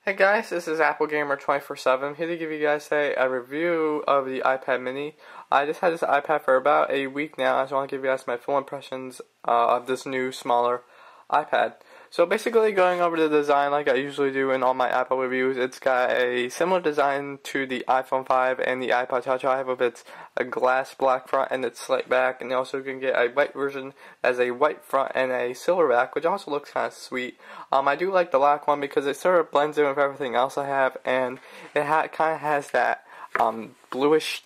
Hey guys, this is Apple Gamer 24/7. I'm here to give you guys a review of the iPad mini. I just had this iPad for about a week now. I just want to give you guys my full impressions of this new, smaller iPad. So basically, going over the design like I usually do in all my Apple reviews, it's got a similar design to the iPhone 5 and the iPod Touch 5 with its a glass black front and its slight back, and you also can get a white version as a white front and a silver back, which also looks kind of sweet. I do like the black one because it sort of blends in with everything else I have, and it kind of has that bluish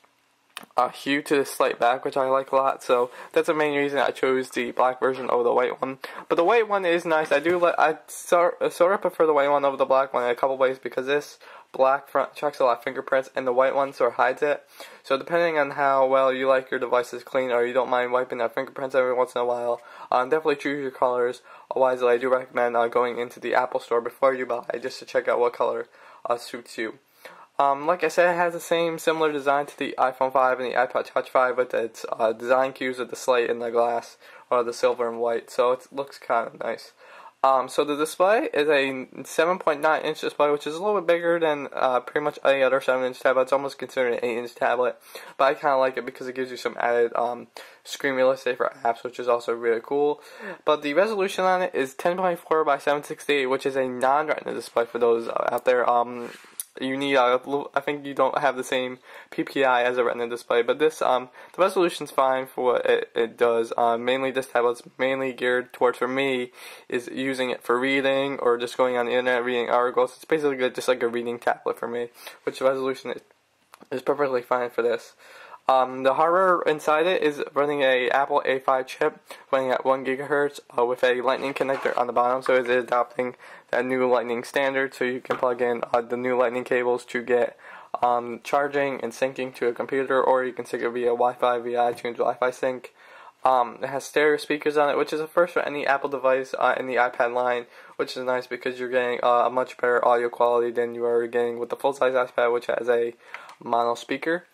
hue to the slight back, which I like a lot. So that's the main reason I chose the black version over the white one. But the white one is nice. I sort of prefer the white one over the black one in a couple ways, because this black front checks a lot of fingerprints and the white one sort of hides it. So depending on how well you like your devices clean, or you don't mind wiping out fingerprints every once in a while, definitely choose your colors wisely. I do recommend going into the Apple store before you buy, just to check out what color suits you. Like I said, it has the similar design to the iPhone 5 and the iPod Touch 5 with its design cues of the slate and the glass, or the silver and white, so it looks kind of nice. So the display is a 7.9-inch display, which is a little bit bigger than pretty much any other 7-inch tablet. It's almost considered an 8-inch tablet, but I kind of like it because it gives you some added screen real estate for apps, which is also really cool. But the resolution on it is 1024 by 768, which is a non-retina display for those out there. You need I think you don't have the same PPI as a retina display, but this the resolution's fine for what it does. Mainly this tablet's mainly geared towards, for me, is using it for reading or just going on the internet reading articles. It's basically good, just like a reading tablet for me, which the resolution is perfectly fine for this. The hardware inside it is running a Apple A5 chip running at 1 GHz with a Lightning connector on the bottom, so it is adopting that new Lightning standard, so you can plug in the new Lightning cables to get charging and syncing to a computer, or you can sync it via Wi-Fi, via iTunes Wi-Fi sync. It has stereo speakers on it, which is a first for any Apple device in the iPad line, which is nice because you're getting a much better audio quality than you are getting with the full-size iPad, which has a mono speaker.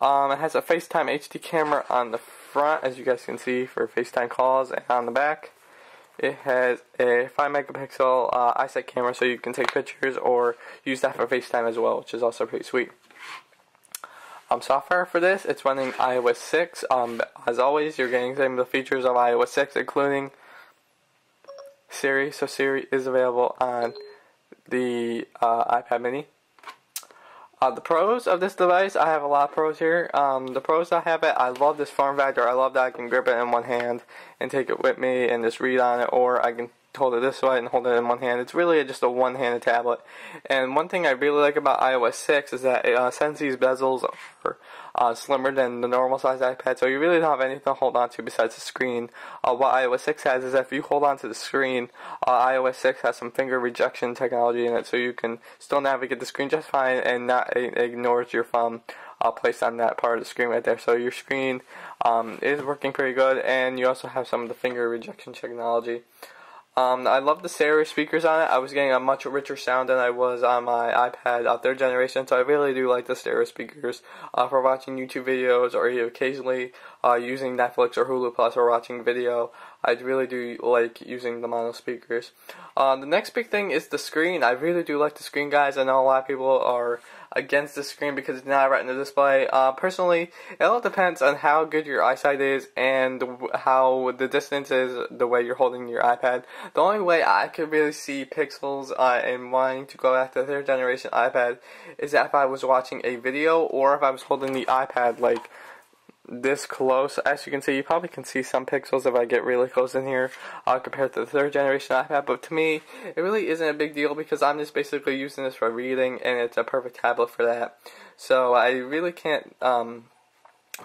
It has a FaceTime HD camera on the front, as you guys can see, for FaceTime calls, and on the back it has a 5 megapixel iSight camera, so you can take pictures or use that for FaceTime as well, which is also pretty sweet. Software for this, it's running iOS 6. As always, you're getting some of the features of iOS 6, including Siri. So Siri is available on the iPad mini. The pros of this device, I have a lot of pros here. The pros I have I love this form factor. I love that I can grip it in one hand and take it with me and just read on it, or I can hold it this way and hold it in one hand. It's really just a one-handed tablet. And one thing I really like about iOS 6 is that since these bezels are slimmer than the normal size iPad, so you really don't have anything to hold on to besides the screen. What iOS 6 has is that if you hold on to the screen, iOS 6 has some finger rejection technology in it, so you can still navigate the screen just fine and not ignores your thumb placed on that part of the screen right there. So your screen is working pretty good, and you also have some of the finger rejection technology. I love the stereo speakers on it. I was getting a much richer sound than I was on my iPad 3rd generation, so I really do like the stereo speakers for watching YouTube videos, or occasionally using Netflix or Hulu Plus or watching video. I really do like using the mono speakers. The next big thing is the screen. I really do like the screen, guys. I know a lot of people are against the screen because it's not a retina display. Personally, it all depends on how good your eyesight is and how the distance is the way you're holding your iPad. The only way I could really see pixels and wanting to go back to the 3rd generation iPad is if I was watching a video, or if I was holding the iPad like this close. As you can see, you probably can see some pixels if I get really close in here compared to the 3rd generation iPad, but to me it really isn't a big deal because I'm just basically using this for reading, and it's a perfect tablet for that. So I really can't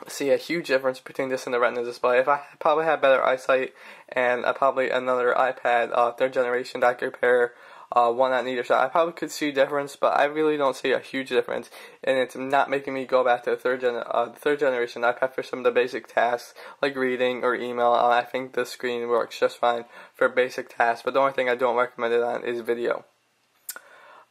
see a huge difference between this and the retina display. If I probably had better eyesight and probably another iPad 3rd generation that I could compare one on either side, I probably could see a difference, but I really don't see a huge difference, and it's not making me go back to the 3rd generation iPad for some of the basic tasks like reading or email. I think the screen works just fine for basic tasks, but the only thing I don't recommend it on is video.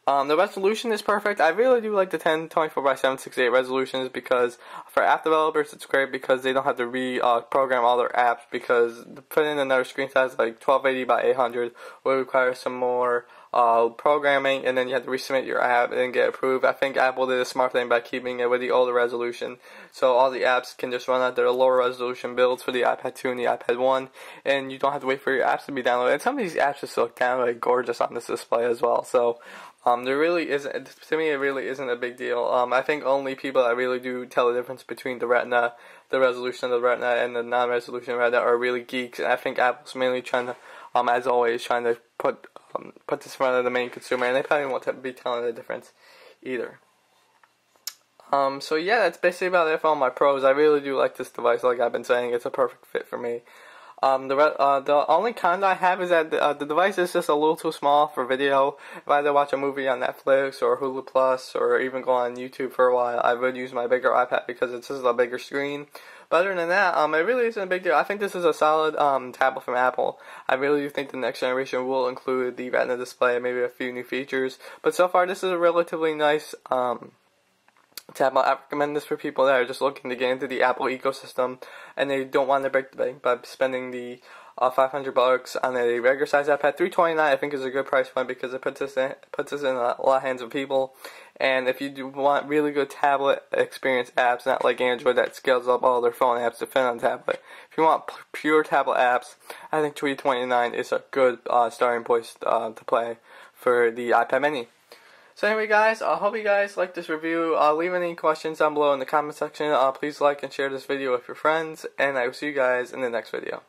The resolution is perfect. I really do like the 1024 by 768 resolutions because for app developers it's great because they don't have to reprogram all their apps, because putting in another screen size like 1280 by 800 will require some more programming, and then you have to resubmit your app and get approved. I think Apple did a smart thing by keeping it with the older resolution, so all the apps can just run at their lower resolution builds for the iPad 2 and the iPad 1, and you don't have to wait for your apps to be downloaded. And some of these apps just look downright gorgeous on this display as well. So there really isn't, to me, it really isn't a big deal. I think only people that really do tell the difference between the Retina, the resolution of the Retina, and the non-resolution Retina are really geeks. And I think Apple's mainly trying to, as always, trying to put this in front of the main consumer, and they probably won't be telling the difference either. So yeah, that's basically about it for all my pros. I really do like this device. Like I've been saying, it's a perfect fit for me. The only con I have is that the device is just a little too small for video. If I had to watch a movie on Netflix or Hulu Plus or even go on YouTube for a while, I would use my bigger iPad because it's just a bigger screen. But other than that, it really isn't a big deal. I think this is a solid tablet from Apple. I really do think the next generation will include the Retina display and maybe a few new features. But so far, this is a relatively nice tablet. I recommend this for people that are just looking to get into the Apple ecosystem and they don't want to break the bank by spending the $500 on a regular size iPad. $329 I think is a good price point because it puts us in a lot of hands of people. And if you do want really good tablet experience apps, not like Android that scales up all their phone apps to fit on tablet. If you want pure tablet apps, I think $329 is a good starting point to play for the iPad mini. So anyway guys, I hope you guys liked this review. Leave any questions down below in the comment section. Please like and share this video with your friends, and I will see you guys in the next video.